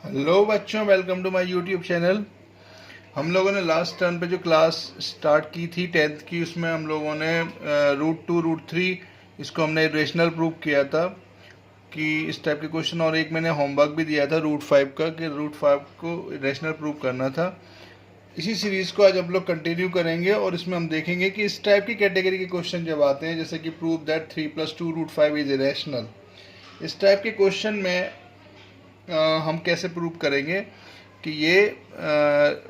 Hello बच्चों, welcome to my YouTube channel. हम लोगों ने लास्ट टर्म पे जो क्लास स्टार्ट की थी 10th की, उसमें हम लोगों ने रूट 2 रूट 3 इसको हमने रेशनल प्रूव किया था कि इस टाइप के क्वेश्चन, और एक मैंने होमवर्क भी दिया था रूट 5 का कि रूट 5 को रेशनल प्रूव करना था। इसी सीरीज़ को आज हम लोग कंटिन्यू करेंगे और इसमें हम देखेंगे कि इस टाइप की कैटेगरी के क्वेश्चन जब आते हैं, जैसे कि prove that 3 + 2 root 5 is irrational, इस टाइप के क्वेश्चन में हम कैसे प्रूव करेंगे कि ये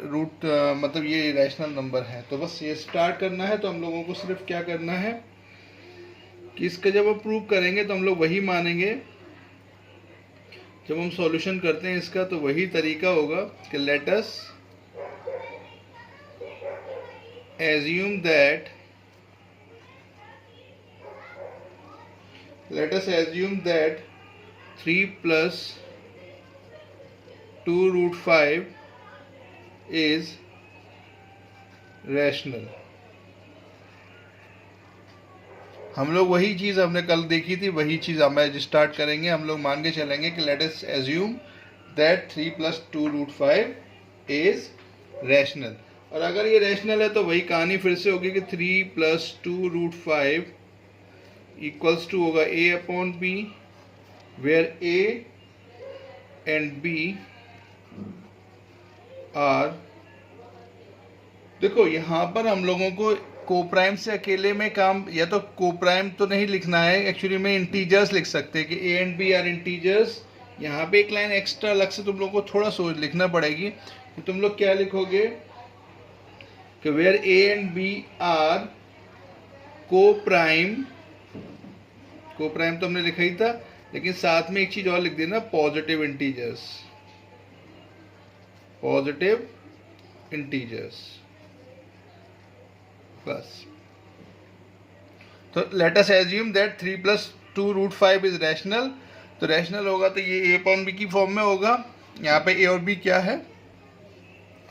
रूट मतलब ये इरेशनल नंबर है। तो बस ये स्टार्ट करना है। तो हम लोगों को सिर्फ क्या करना है कि इसका जब हम प्रूव करेंगे तो हम लोग वही मानेंगे, जब हम सॉल्यूशन करते हैं इसका तो वही तरीका होगा कि let us assume that 3 + 2 root 5 is rational. हम लोग वही चीज़ हमने कल देखी थी, वही चीज़ हम आज स्टार्ट करेंगे। हम लोग मान के चलेंगे कि let us assume that 3 + 2 root 5 is rational. और अगर ये रैशनल है तो वही कहानी फिर से होगी कि 3 + 2 रूट 5 इक्वल्स टू होगा a/b, where a and b are, देखो यहाँ पर हम लोगों को कोप्राइम से अकेले में काम, या तो कोप्राइम तो नहीं लिखना है, एक्चुअली में इंटीजर्स लिख सकते हैं कि a and b are integers. यहाँ पे एक लाइन एक्स्ट्रा अलग से तुम लोग को थोड़ा सोच लिखना पड़ेगी। तो तुम लोग क्या लिखोगे कि where a and b are coprime, coprime तो हमने लिखा ही था, लेकिन साथ में एक चीज और लिख देना, पॉजिटिव इंटीजर्स, पॉजिटिव इंटीजर्स, बस। तो let us assume that 3 + 2 root 5 is rational. तो रैशनल होगा तो ये a/b की फॉर्म में होगा। यहाँ पे a और b क्या है,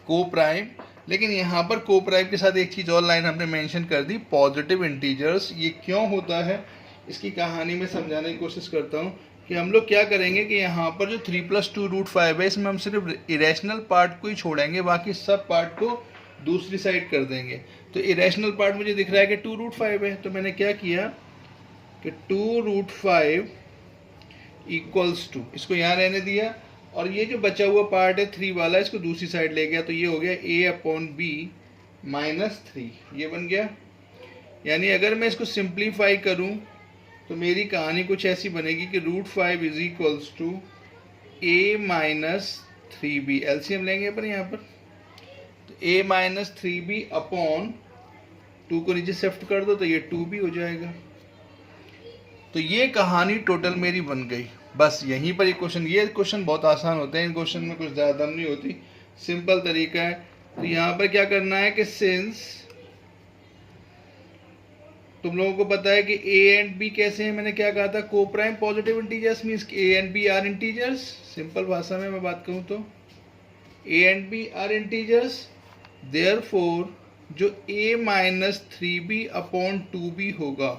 को प्राइम, लेकिन यहाँ पर को प्राइम के साथ एक चीज़ और लाइन हमने मेंशन कर दी, पॉजिटिव इंटीजर्स। ये क्यों होता है इसकी कहानी में समझाने की कोशिश करता हूँ कि हम लोग क्या करेंगे कि यहाँ पर जो 3 + 2 रूट 5 है, इसमें हम सिर्फ इरेशनल पार्ट को ही छोड़ेंगे, बाकी सब पार्ट को दूसरी साइड कर देंगे। तो इरेशनल पार्ट मुझे दिख रहा है कि 2 रूट 5 है, तो मैंने क्या किया कि 2 रूट 5 इक्वल्स टू, इसको यहाँ रहने दिया, और ये जो बचा हुआ पार्ट है 3 वाला, इसको दूसरी साइड ले गया, तो ये हो गया a/b -3, ये बन गया। यानी अगर मैं इसको सिंप्लीफाई करूं तो मेरी कहानी कुछ ऐसी बनेगी कि root 5 is equals to a - 3b, LCM लेंगे अपन यहाँ पर, तो a - 3b अपॉन 2 को नीचे शिफ्ट कर दो तो ये 2b हो जाएगा। तो ये कहानी टोटल मेरी बन गई। बस यहीं पर ये क्वेश्चन बहुत आसान होते हैं, इन क्वेश्चन में कुछ ज़्यादा नहीं होती, सिंपल तरीका है। तो यहाँ पर क्या करना है कि सिंस तुम लोगों को पता है कि a एंड b कैसे हैं, मैंने क्या कहा था, coprime positive integers means a and b are integers. Simple भाषा में मैं बात कहूँ तो a and b are integers, therefore जो a - 3b अपॉन 2b होगा,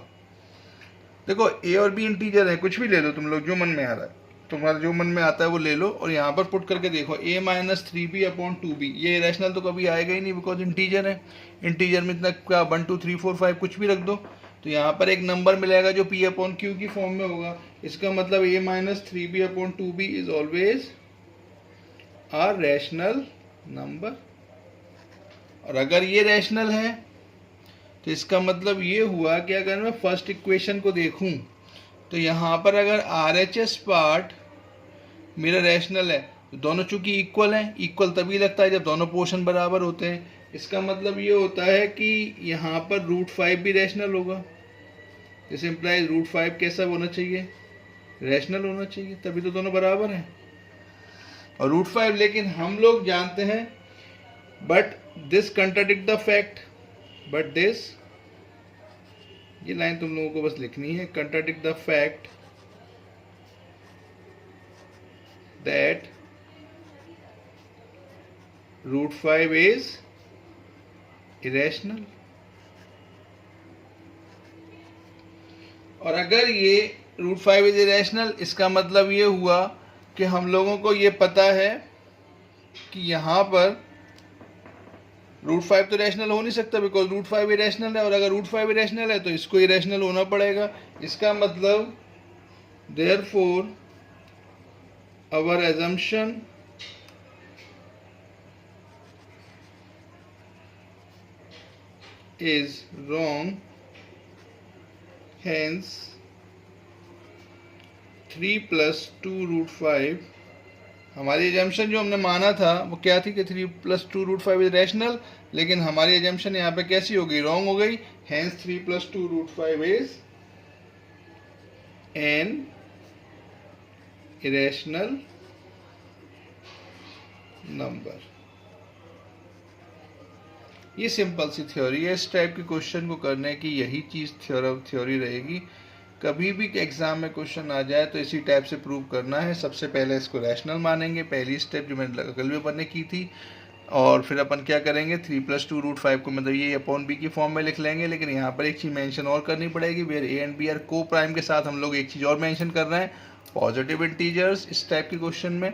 देखो a और b इंटीजर है, कुछ भी ले लो तुम लोग, जो मन में आ रहा है, तुम्हारा जो मन में आता है वो ले लो, और यहाँ पर पुट करके देखो a - 3b अपॉन 2b, ये रैशनल तो कभी आएगा ही नहीं, बिकॉज इंटीजर है। इंटीजर में इतना क्या 1 2 3 4 5 कुछ भी रख दो, तो यहाँ पर एक नंबर मिलेगा जो p/q की फॉर्म में होगा। इसका मतलब a - 3b upon 2b is always a rational number. और अगर ये रैशनल है तो इसका मतलब ये हुआ कि अगर मैं फर्स्ट इक्वेशन को देखूं तो यहाँ पर अगर RHS पार्ट मेरा रैशनल है, तो दोनों चूंकि इक्वल हैं, इक्वल तभी लगता है जब दोनों पोर्शन बराबर होते हैं। इसका मतलब ये होता है कि यहाँ पर रूट 5 भी रैशनल होगा। दिस इम्प्लाइज रूट 5 कैसा होना चाहिए, रैशनल होना चाहिए, तभी तो दोनों बराबर हैं। और रूट 5 लेकिन हम लोग जानते हैं, but this contradict the fact, but this, ये लाइन तुम लोगों को बस लिखनी है, contradict the fact that root 5 is irrational. और अगर ये रूट 5 इज इरेशनल, इसका मतलब ये हुआ कि हम लोगों को ये पता है कि यहाँ पर √5 तो रैशनल हो नहीं सकता, बिकॉज √5 इरेशनल है, और अगर √5 इरेशनल है तो इसको इरेशनल होना पड़ेगा। इसका मतलब therefore our assumption is wrong, hence 3 + 2√5, हमारी एजम्पशन जो हमने माना था वो क्या थी कि 3 + 2√5 इज रैशनल, लेकिन हमारी एजम्पशन यहाँ पे कैसी हो गई, रॉन्ग हो गई। Hence 3 + 2√5 is an irrational number. ये सिंपल सी थ्योरी है। इस टाइप के क्वेश्चन को करने की यही चीज़ थ्योरी रहेगी। कभी भी एग्जाम में क्वेश्चन आ जाए तो इसी टाइप से प्रूव करना है। सबसे पहले इसको रैशनल मानेंगे, पहली स्टेप जो मैंने कल भी अपन ने की थी, और फिर अपन क्या करेंगे 3 + 2√5 को मतलब ये अपॉन बी की फॉर्म में लिख लेंगे। लेकिन यहाँ पर एक चीज़ मेंशन और करनी पड़ेगी, where a and b are coprime के साथ हम लोग एक चीज़ और मेंशन कर रहे हैं, पॉजिटिव इंटीजर्स इस टाइप के क्वेश्चन में।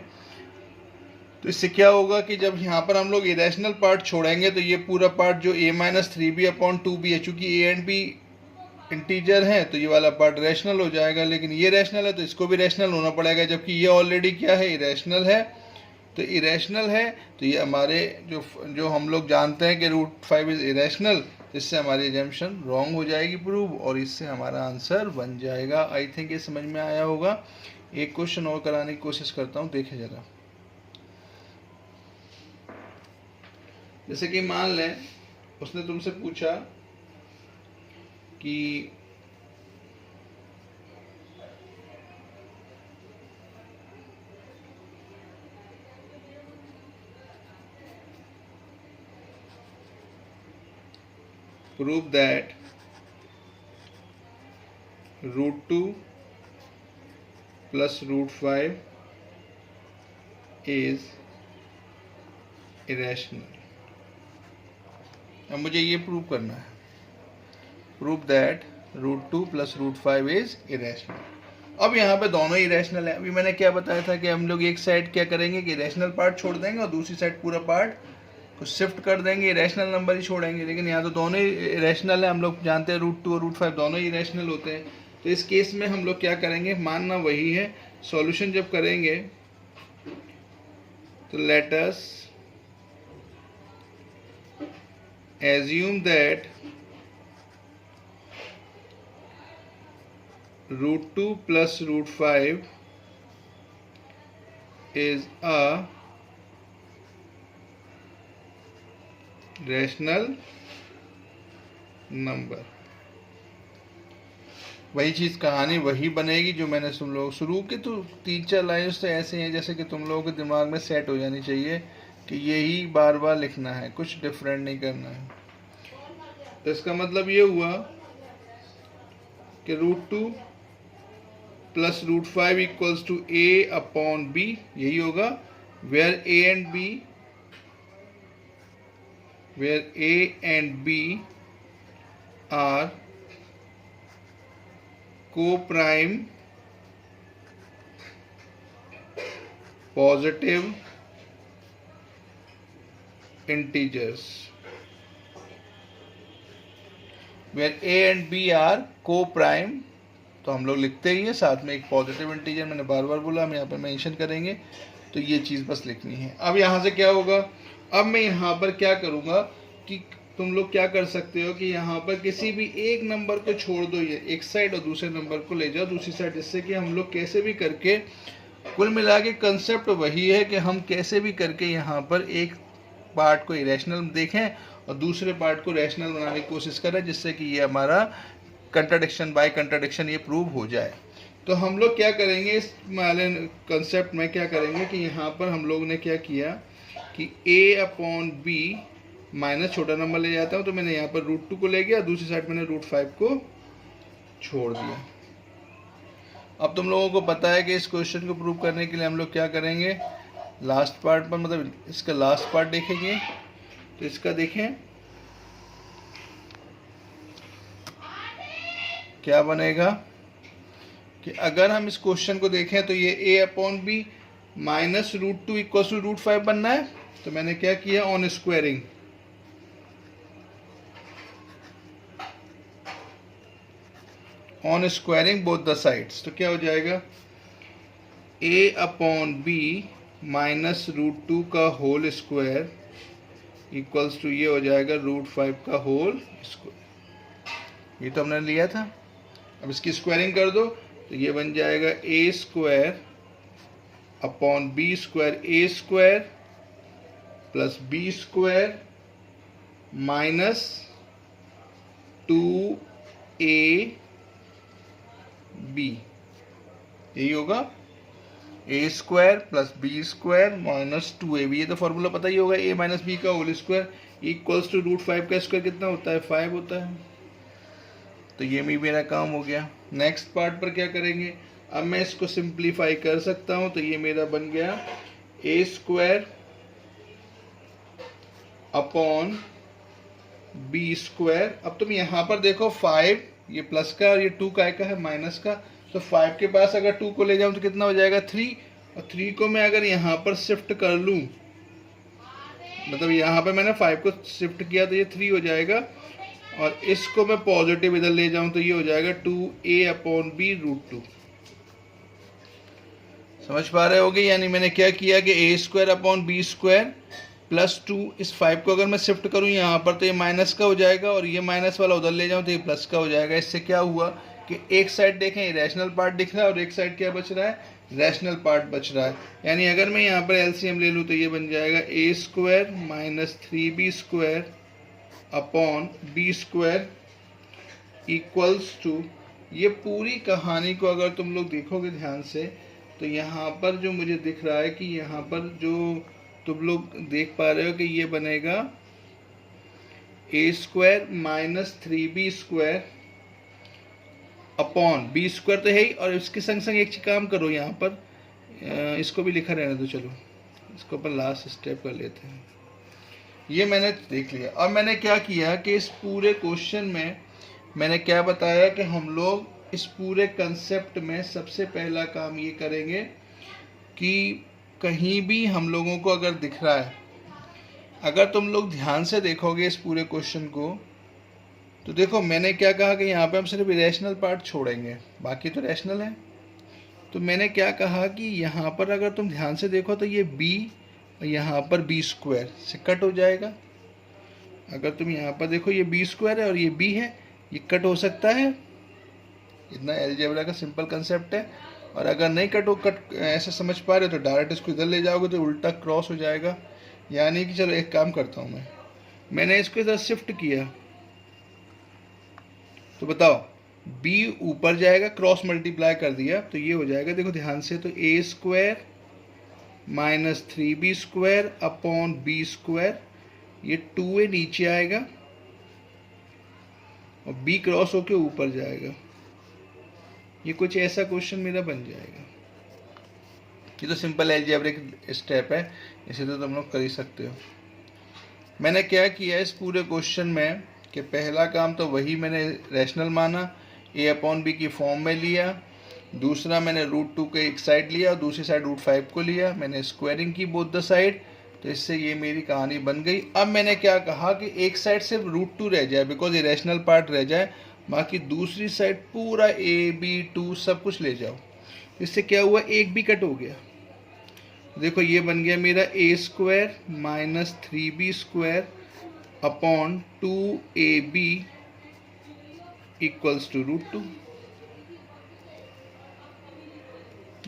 तो इससे क्या होगा कि जब यहाँ पर हम लोग इरेशनल पार्ट छोड़ेंगे तो ये पूरा पार्ट जो a-3b/2b है, चूंकि a एंड b इंटीजर है तो ये वाला पार्ट रैशनल हो जाएगा। लेकिन ये रैशनल है तो इसको भी रैशनल होना पड़ेगा, जबकि ये ऑलरेडी क्या है, इरेशनल है। तो इरेशनल है तो ये हमारे जो हम लोग जानते हैं कि √5 इज इरेशनल, इससे हमारी एजम्पशन रॉन्ग हो जाएगी प्रूव, और इससे हमारा आंसर बन जाएगा। आई थिंक ये समझ में आया होगा। एक क्वेश्चन और कराने की कोशिश करता हूँ, देखे जरा। जैसे कि मान लें उसने तुमसे पूछा कि prove that √2 + √5 is irrational। अब मुझे ये प्रूव करना है, प्रूव दैट √2 + √5 इज इरेशनल। अब यहाँ पे दोनों ही इरेशनल है। अभी मैंने क्या बताया था कि हम लोग एक साइड क्या करेंगे कि इरेशनल पार्ट छोड़ देंगे और दूसरी साइड पूरा पार्ट को शिफ्ट कर देंगे, इरेशनल नंबर ही छोड़ेंगे। लेकिन यहाँ तो दोनों ही इरेशनल है, हम लोग जानते हैं √2 और √5 दोनों ही इरेशनल होते हैं। तो इस केस में हम लोग क्या करेंगे, मानना वही है, सॉल्यूशन जब करेंगे तो let us assume that √2 + √5 is a rational number। वही चीज़ कहानी वही बनेगी जो मैंने तुम लोग शुरू के तो 3-4 लाइन्स तो ऐसे हैं जैसे कि तुम लोगों के दिमाग में सेट हो जानी चाहिए कि यही बार बार लिखना है, कुछ डिफरेंट नहीं करना है। तो इसका मतलब ये हुआ कि √2 + √5 = a/b, यही होगा, where a and b are co-prime positive integers, where a and b are co-prime। तो हम लोग लिखते ही है, साथ में एक पॉजिटिव इंटीजर मैंने बार बार बोला, हम यहाँ पर मेंशन करेंगे। तो ये चीज़ बस लिखनी है। अब यहाँ से क्या होगा, अब मैं यहाँ पर क्या करूँगा कि तुम लोग क्या कर सकते हो कि यहाँ पर किसी भी एक नंबर को छोड़ दो, ये एक साइड, और दूसरे नंबर को ले जाओ दूसरी साइड, जिससे कि हम लोग कैसे भी करके, कुल मिला के कंसेप्ट वही है कि हम कैसे भी करके यहाँ पर एक पार्ट को इरेशनल देखें और दूसरे पार्ट को रैशनल बनाने की कोशिश करें, जिससे कि ये हमारा कंट्राडिक्शन बाय कंट्राडिक्शन ये प्रूव हो जाए। तो हम लोग क्या करेंगे इस वाले कंसेप्ट में, क्या करेंगे कि यहाँ पर हम लोग ने क्या किया कि a/b माइनस छोटा नंबर ले जाता हूँ, तो मैंने यहाँ पर √2 को ले गया, दूसरी साइड मैंने √5 को छोड़ दिया। अब तुम लोगों को पता है कि इस क्वेश्चन को प्रूव करने के लिए हम लोग क्या करेंगे, लास्ट पार्ट पर, मतलब इसका लास्ट पार्ट देखेंगे। तो इसका देखें क्या बनेगा कि अगर हम इस क्वेश्चन को देखें तो ये a/b minus root two equal to root 5 बनना है। तो मैंने क्या किया, on squaring, on squaring both the sides, तो क्या हो जाएगा a upon b minus root two का होल स्क्वायर इक्वल्स टू ये हो जाएगा रूट 5 का होल स्क्वायर। ये तो हमने लिया था। अब इसकी स्क्वायरिंग कर दो तो ये बन जाएगा a square upon b square, a square plus b square minus 2ab, यही होगा a square plus b square minus 2ab। ये तो फॉर्मूला पता ही होगा, a माइनस बी का whole square equals to root 5 का स्क्वायर कितना होता है, 5 होता है। तो ये भी मेरा काम हो गया। नेक्स्ट पार्ट पर क्या करेंगे, अब मैं इसको सिंप्लीफाई कर सकता हूं। तो ये मेरा बन गया ए स्क्वायर अपॉन बी स्क्वायर। अब तुम यहाँ पर देखो 5, ये प्लस का और ये 2 का है माइनस का, तो 5 के पास अगर 2 को ले जाऊं तो कितना हो जाएगा 3, और 3 को मैं अगर यहाँ पर शिफ्ट कर लूं, मतलब यहाँ पे मैंने 5 को शिफ्ट किया तो ये 3 हो जाएगा, और इसको मैं पॉजिटिव इधर ले जाऊं तो ये हो जाएगा 2a अपॉन बी रूट 2। समझ पा रहे होगे, यानी मैंने क्या किया कि a square upon b square plus 2, इस 5 को अगर मैं शिफ्ट करूं यहाँ पर तो ये माइनस का हो जाएगा, और ये माइनस वाला उधर ले जाऊं तो ये प्लस का हो जाएगा। इससे क्या हुआ कि एक साइड देखें इरेशनल पार्ट दिख रहा है और एक साइड क्या बच रहा है, रैशनल पार्ट बच रहा है। यानी अगर मैं यहाँ पर एलसीएम ले लूँ तो ये बन जाएगा a square minus 3b square upon b square equals to, ये पूरी कहानी को अगर तुम लोग देखोगे ध्यान से तो यहाँ पर जो मुझे दिख रहा है कि यहाँ पर जो तुम लोग देख पा रहे हो कि ये बनेगा a square minus 3b square upon b square तो है ही, और इसके संग संग एक काम करो, यहाँ पर इसको भी लिखा रहने दो, चलो इसको अपन लास्ट स्टेप कर लेते हैं। ये मैंने देख लिया। अब मैंने क्या किया कि इस पूरे क्वेश्चन में मैंने क्या बताया कि हम लोग इस पूरे कंसेप्ट में सबसे पहला काम ये करेंगे कि कहीं भी हम लोगों को अगर दिख रहा है, अगर तुम लोग ध्यान से देखोगे इस पूरे क्वेश्चन को तो देखो मैंने क्या कहा कि यहाँ पे हम सिर्फ इरेशनल पार्ट छोड़ेंगे, बाकी तो रैशनल है। तो मैंने क्या कहा कि यहाँ पर अगर तुम ध्यान से देखो तो ये b और यहाँ पर बी स्क्वायर से कट हो जाएगा। अगर तुम यहाँ पर देखो ये बी स्क्वायर है और ये b है, ये कट हो सकता है। इतना अलजेब्रा का सिंपल कंसेप्ट है। और अगर नहीं कट ऐसे समझ पा रहे हो तो डायरेक्ट इसको इधर ले जाओगे तो उल्टा क्रॉस हो जाएगा। यानी कि चलो एक काम करता हूँ मैंने इसको इधर शिफ्ट किया तो बताओ b ऊपर जाएगा, क्रॉस मल्टीप्लाई कर दिया तो ये हो जाएगा, देखो ध्यान से, तो a square minus 3b square upon b square, ये 2a नीचे आएगा और b क्रॉस होके ऊपर जाएगा। ये कुछ ऐसा क्वेश्चन मेरा बन जाएगा। ये तो सिंपल अलजेब्रिक स्टेप है, इसे तो तुम लोग कर ही सकते हो। मैंने क्या किया इस पूरे क्वेश्चन में कि पहला काम तो वही मैंने रैशनल माना, a अपॉन बी की फॉर्म में लिया। दूसरा मैंने रूट 2 के एक साइड लिया और दूसरी साइड रूट 5 को लिया। मैंने स्क्वायरिंग की बोथ द साइड, तो इससे ये मेरी कहानी बन गई। अब मैंने क्या कहा कि एक साइड सिर्फ रूट 2 रह जाए बिकॉज ये रैशनल पार्ट रह जाए, बाकी दूसरी साइड पूरा a b 2 सब कुछ ले जाओ। इससे क्या हुआ, एक भी कट हो गया। देखो ये बन गया मेरा a square minus 3b square upon 2ab equals to root 2।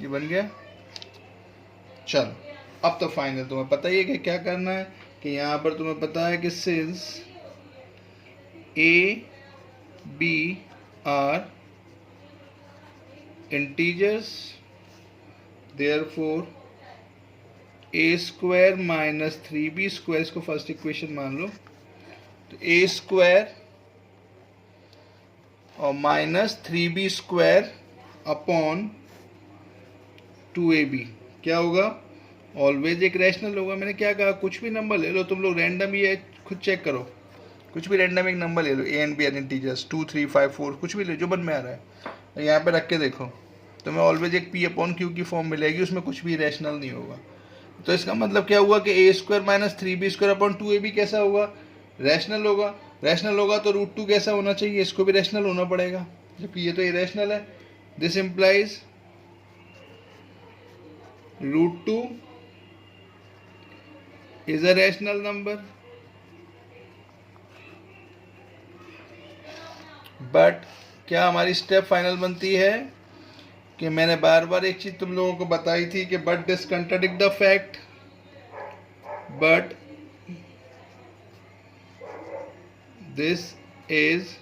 ये बन गया। चलो अब तो फाइनल तुम्हें पता ही है कि क्या करना है, कि यहाँ पर तुम्हें पता है कि since a b are integers therefore a square minus 3b square, इसको फर्स्ट इक्वेशन मान लो, तो ए स्क्वायर और minus 3b square upon 2ab क्या होगा, ऑलवेज एक रैशनल होगा। मैंने क्या कहा, कुछ भी नंबर ले लो तुम लोग रैंडम, ये खुद चेक करो, कुछ भी रैंडम एक नंबर ले लो, a and b are integers 2 3 5 4 कुछ भी ले जो मन में आ रहा है, और यहाँ पे रख के देखो तो मैं ऑलवेज एक पी अपॉन क्यू की फॉर्म मिलेगी, उसमें कुछ भी रैशनल नहीं होगा। तो इसका मतलब क्या हुआ कि a square minus 3b square upon 2ab कैसा होगा, रैशनल होगा। रैशनल होगा तो रूट 2 कैसा होना चाहिए, इसको भी रैशनल होना पड़ेगा, जबकि ये तो इरेशनल है। This implies root 2 is a rational number, but क्या हमारी स्टेप फाइनल बनती है कि मैंने बार बार एक चीज तुम लोगों को बताई थी कि but this contradict the fact, but this is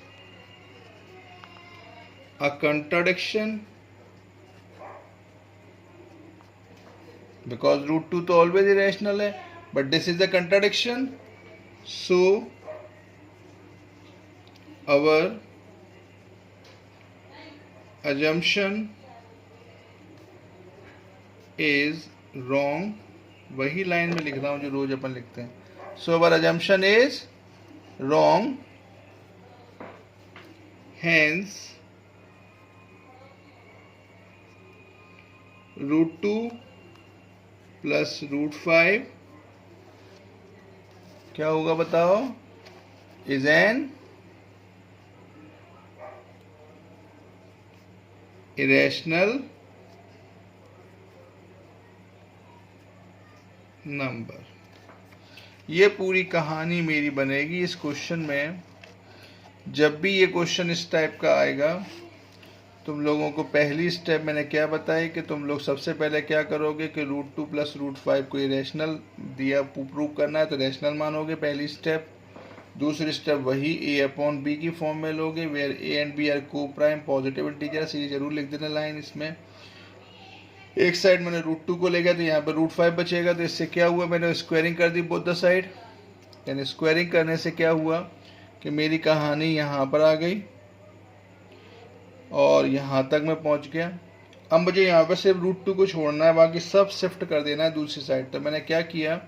a contradiction because root 2 तो ऑलवेज इरेशनल है, but this is a contradiction, so our assumption is wrong। वही लाइन में लिख रहा हूं जो रोज अपन लिखते हैं। so our assumption is wrong, hence root 2 plus root 5 क्या होगा बताओ, is an irrational नंबर। ये पूरी कहानी मेरी बनेगी इस क्वेश्चन में। जब भी ये क्वेश्चन इस टाइप का आएगा, तुम लोगों को पहली स्टेप मैंने क्या बताई कि तुम लोग सबसे पहले क्या करोगे कि रूट 2 प्लस रूट 5 को इरेशनल दिया, प्रूव करना है तो रैशनल मानोगे, पहली स्टेप। दूसरी स्टेप वही ए अपॉन बी की फॉर्म में लोगे, where a and b are coprime positive integers. ये जरूर लिख देना लाइन इसमें। एक साइड मैंने रूट 2 को ले गया तो यहाँ पर रूट 5 बचेगा, तो इससे क्या हुआ, मैंने स्क्वायरिंग कर दी बोथ द साइड। यानी स्क्वायरिंग करने से क्या हुआ कि मेरी कहानी यहाँ पर आ गई और यहाँ तक मैं पहुँच गया। अब मुझे यहाँ पर सिर्फ रूट 2 को छोड़ना है, बाकी सब शिफ्ट कर देना है दूसरी साइड। तो मैंने क्या किया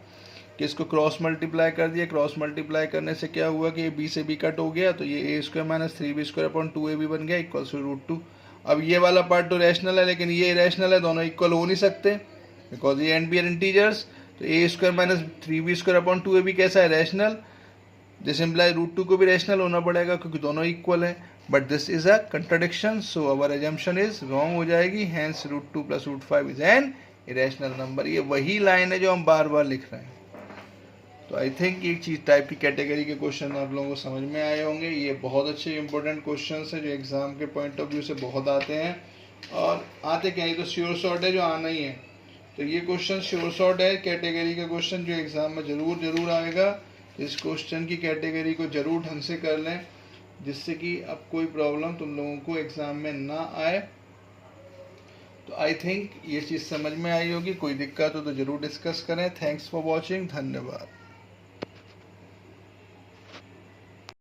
कि इसको क्रॉस मल्टीप्लाई कर दिया। क्रॉस मल्टीप्लाई करने से क्या हुआ कि ये बी से बी कट हो गया, तो ये a square minus 3b square upon 2ab बन गया इक्वल टू रूट 2। अब ये वाला पार्ट तो रैशनल है, लेकिन ये इरेशनल है, दोनों इक्वल हो नहीं सकते because a and b are integers. तो a square minus 3b square upon 2ab कैसा है, रैशनल। दिस इम्प्लाई रूट 2 को भी रैशनल होना पड़ेगा क्योंकि दोनों इक्वल है, but this is a contradiction, so our assumption is wrong हो जाएगी। Hence root 2 plus root 5 is an irrational number. ये वही लाइन है जो हम बार बार लिख रहे हैं। तो आई थिंक एक चीज टाइप की कैटेगरी के क्वेश्चन आप लोगों को समझ में आए होंगे। ये बहुत अच्छे इंपॉर्टेंट क्वेश्चन है जो एग्जाम के पॉइंट ऑफ व्यू से बहुत आते हैं, और आते क्या है तो श्योर शॉर्ट है जो आना ही है। तो ये क्वेश्चन श्योर शॉर्ट है कैटेगरी का क्वेश्चन जो एग्जाम में जरूर आएगा। इस क्वेश्चन की कैटेगरी को जरूर ढंग से कर लें जिससे कि अब कोई प्रॉब्लम तुम लोगों को एग्जाम में ना आए। तो आई थिंक ये चीज़ समझ में आई होगी। कोई दिक्कत हो तो जरूर डिस्कस करें। थैंक्स फॉर वॉचिंग, धन्यवाद।